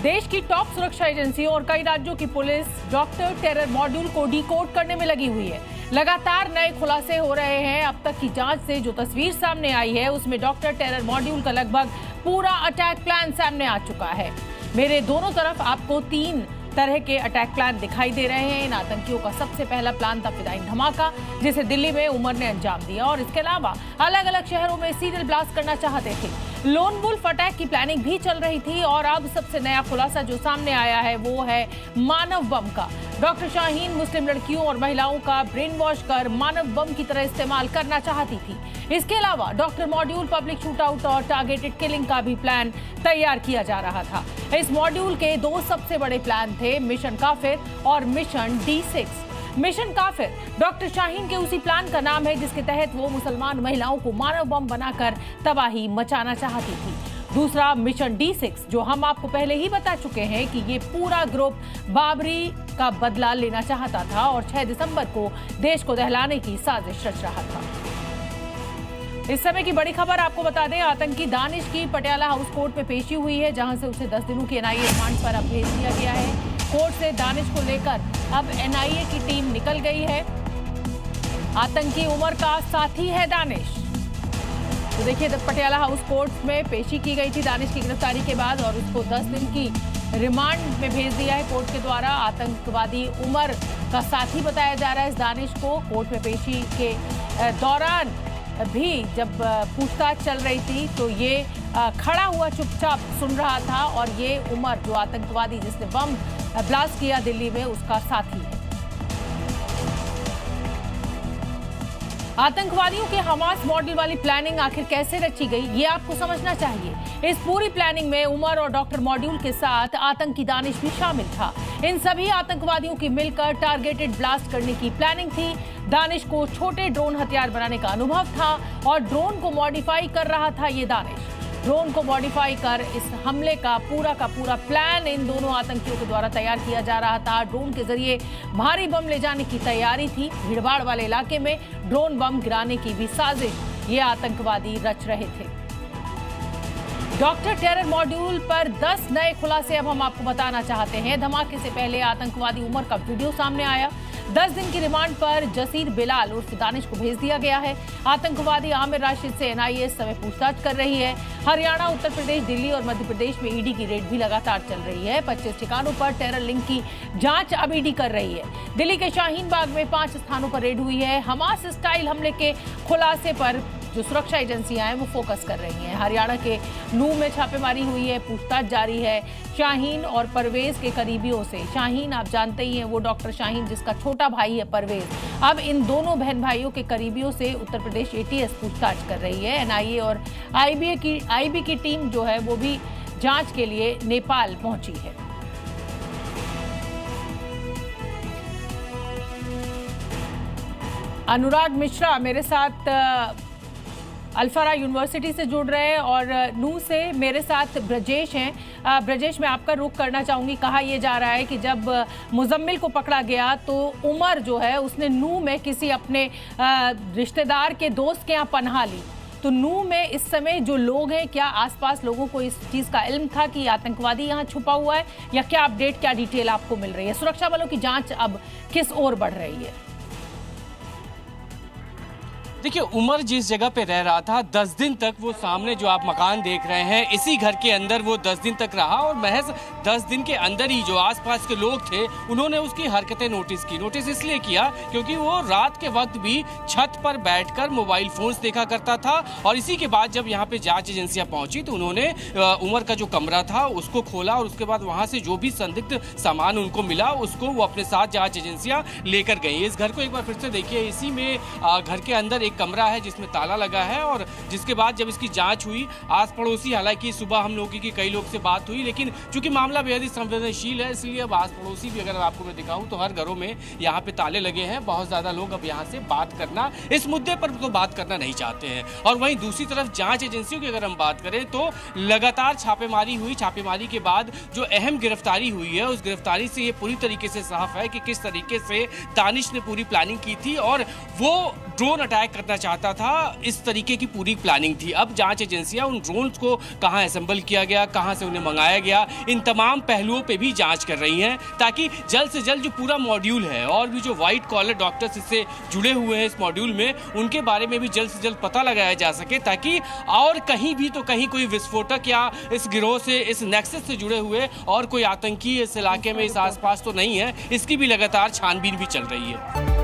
देश की टॉप सुरक्षा एजेंसियों और कई राज्यों की पुलिस डॉक्टर टेरर मॉड्यूल को डिकोड करने में लगी हुई है। लगातार नए खुलासे हो रहे हैं। अब तक की जांच से जो तस्वीर सामने आई है उसमें डॉक्टर टेरर मॉड्यूल का लगभग पूरा अटैक प्लान सामने आ चुका है। मेरे दोनों तरफ आपको 3 तरह के अटैक प्लान दिखाई दे रहे हैं। इन आतंकियों का सबसे पहला प्लान था फिदाइन धमाका, जिसे दिल्ली में उमर ने अंजाम दिया और इसके अलावा अलग अलग शहरों में सीरियल ब्लास्ट करना चाहते थे। लोन वुल्फ अटैक की प्लानिंग भी चल रही थी और अब सबसे नया खुलासा जो सामने आया है वो है मानव बम का। डॉक्टर शाहीन मुस्लिम लड़कियों और महिलाओं का ब्रेन वॉश कर मानव बम की तरह इस्तेमाल करना चाहती थी। इसके अलावा डॉक्टर मॉड्यूल पब्लिक शूटआउट और टारगेटेड किलिंग का भी प्लान तैयार किया जा रहा था। इस मॉड्यूल के 2 सबसे बड़े प्लान थे, मिशन काफिर और मिशन D6। मिशन काफिर डॉक्टर शाहीन के उसी प्लान का नाम है जिसके तहत वो मुसलमान महिलाओं को मानव बम बनाकर तबाही मचाना चाहती थी। दूसरा मिशन D6 जो हम आपको पहले ही बता चुके हैं कि ये पूरा ग्रुप बाबरी का बदला लेना चाहता था और 6 दिसंबर को देश को दहलाने की साजिश रच रहा था। इस समय की बड़ी खबर आपको बता दें, आतंकी दानिश की पटियाला हाउस कोर्ट में पेशी हुई है, जहां से उसे 10 दिनों की NIA रिमांड पर अब भेज दिया गया है। कोर्ट से दानिश को लेकर अब NIA की टीम निकल गई है। आतंकी उमर का साथी है दानिश। तो देखिए, पटियाला हाउस कोर्ट में पेशी की गई थी दानिश की गिरफ्तारी के बाद और उसको 10 दिन की रिमांड में भेज दिया है कोर्ट के द्वारा। आतंकवादी उमर का साथी बताया जा रहा है इस दानिश को। कोर्ट में पेशी के दौरान भी जब पूछताछ चल रही थी तो ये खड़ा हुआ चुपचाप सुन रहा था और ये उमर जो आतंकवादी जिसने बम ब्लास्ट किया दिल्ली में उसका साथी है। आतंकवादियों के हमास मॉडल वाली प्लानिंग आखिर कैसे रची गई ये आपको समझना चाहिए। इस पूरी प्लानिंग में उमर और डॉक्टर मॉड्यूल के साथ आतंकी दानिश भी शामिल था। इन सभी आतंकवादियों की मिलकर टारगेटेड ब्लास्ट करने की प्लानिंग थी। दानिश को छोटे ड्रोन हथियार बनाने का अनुभव था और ड्रोन को मॉडिफाई कर रहा था ये दानिश। ड्रोन को मॉडिफाई कर इस हमले का पूरा प्लान इन दोनों आतंकियों के द्वारा तैयार किया जा रहा था। ड्रोन के जरिए भारी बम ले जाने की तैयारी थी। भीड़भाड़ वाले इलाके में ड्रोन बम गिराने की भी साजिश ये आतंकवादी रच रहे थे। डॉक्टर टेरर मॉड्यूल पर 10 नए खुलासे अब हम आपको बताना चाहते हैं। धमाके से पहले आतंकवादी उमर का वीडियो सामने आया। 10 दिन की रिमांड पर जसीर बिलाल उर्फ दानिश को भेज दिया गया है। आतंकवादी आमिर राशिद से NIA इस समय पूछताछ कर रही है। हरियाणा, उत्तर प्रदेश, दिल्ली और मध्य प्रदेश में ED की रेड भी लगातार चल रही है। 25 ठिकानों पर टेरर लिंक की जांच अब ED कर रही है। दिल्ली के शाहीन बाग में 5 स्थानों पर रेड हुई है। हमास स्टाइल हमले के खुलासे पर जो सुरक्षा एजेंसियां हैं वो फोकस कर रही हैं। हरियाणा के नूह में छापेमारी हुई है, पूछताछ जारी है शाहीन और परवेज के करीबियों से। शाहीन आप जानते ही हैं, वो डॉक्टर शाहीन जिसका छोटा भाई है परवेज। अब इन दोनों बहन भाइयों के करीबियों से उत्तर प्रदेश ATS पूछताछ कर रही है। NIA और IB की टीम जो है वो भी जांच के लिए नेपाल पहुंची है। अनुराग मिश्रा मेरे साथ अल्फारा यूनिवर्सिटी से जुड़ रहे हैं और नूह से मेरे साथ ब्रजेश हैं। ब्रजेश, मैं आपका रुख करना चाहूँगी। कहा यह जा रहा है कि जब मुजम्मिल को पकड़ा गया तो उमर जो है उसने नूह में किसी अपने रिश्तेदार के दोस्त के यहाँ पनाह ली। तो नूह में इस समय जो लोग हैं, क्या आसपास लोगों को इस चीज़ का इल्म था कि आतंकवादी यहाँ छुपा हुआ है, या क्या अपडेट, क्या डिटेल आपको मिल रही है? सुरक्षा बलों की जाँच अब किस ओर बढ़ रही है? देखिए, उमर जिस जगह पे रह रहा था 10 दिन तक, वो सामने जो आप मकान देख रहे हैं इसी घर के अंदर वो 10 दिन तक रहा और महज 10 दिन के अंदर ही जो आसपास के लोग थे उन्होंने उसकी हरकतें नोटिस की। नोटिस इसलिए किया क्योंकि वो रात के वक्त भी छत पर बैठकर मोबाइल फोन्स देखा करता था और इसी के बाद जब यहाँ पे जांच एजेंसियां पहुंची तो उन्होंने उमर का जो कमरा था उसको खोला और उसके बाद वहाँ से जो भी संदिग्ध सामान उनको मिला उसको वो अपने साथ जाँच एजेंसियाँ लेकर गई। इस घर को एक बार फिर से देखिए, इसी में घर के अंदर कमरा है जिसमें ताला लगा है और जिसके बाद जब इसकी जांच हुई, आस पड़ोसी, हालांकि सुबह हम लोगों की कई लोग से बात हुई लेकिन चूंकि मामला बेहद ही संवेदनशील है इसलिए अब आस पड़ोसी भी अगर आपको मैं दिखाऊं तो हर घरों में यहाँ पे ताले लगे हैं। बहुत ज्यादा लोग अब यहाँ से बात करना, इस मुद्दे पर तो बात करना नहीं चाहते हैं। और वहीं दूसरी तरफ जांच एजेंसियों की अगर हम बात करें तो लगातार छापेमारी हुई। छापेमारी के बाद जो अहम गिरफ्तारी हुई है उस गिरफ्तारी से ये पूरी तरीके से साफ है कि किस तरीके से दानिश ने पूरी प्लानिंग की थी और वो ड्रोन अटैक करना चाहता था। इस तरीके की पूरी प्लानिंग थी। अब जांच एजेंसियां उन ड्रोन्स को कहां असेंबल किया गया, कहां से उन्हें मंगाया गया, इन तमाम पहलुओं पे भी जांच कर रही हैं, ताकि जल्द से जल्द जो पूरा मॉड्यूल है और भी जो व्हाइट कॉलर डॉक्टर्स इससे जुड़े हुए हैं इस मॉड्यूल में, उनके बारे में भी जल्द से जल्द पता लगाया जा सके, ताकि और कहीं भी तो कहीं कोई विस्फोटक या इस गिरोह से, इस नेक्सस से जुड़े हुए और कोई आतंकी इस इलाके में, इस आसपास तो नहीं है। इसकी भी लगातार छानबीन भी चल रही है।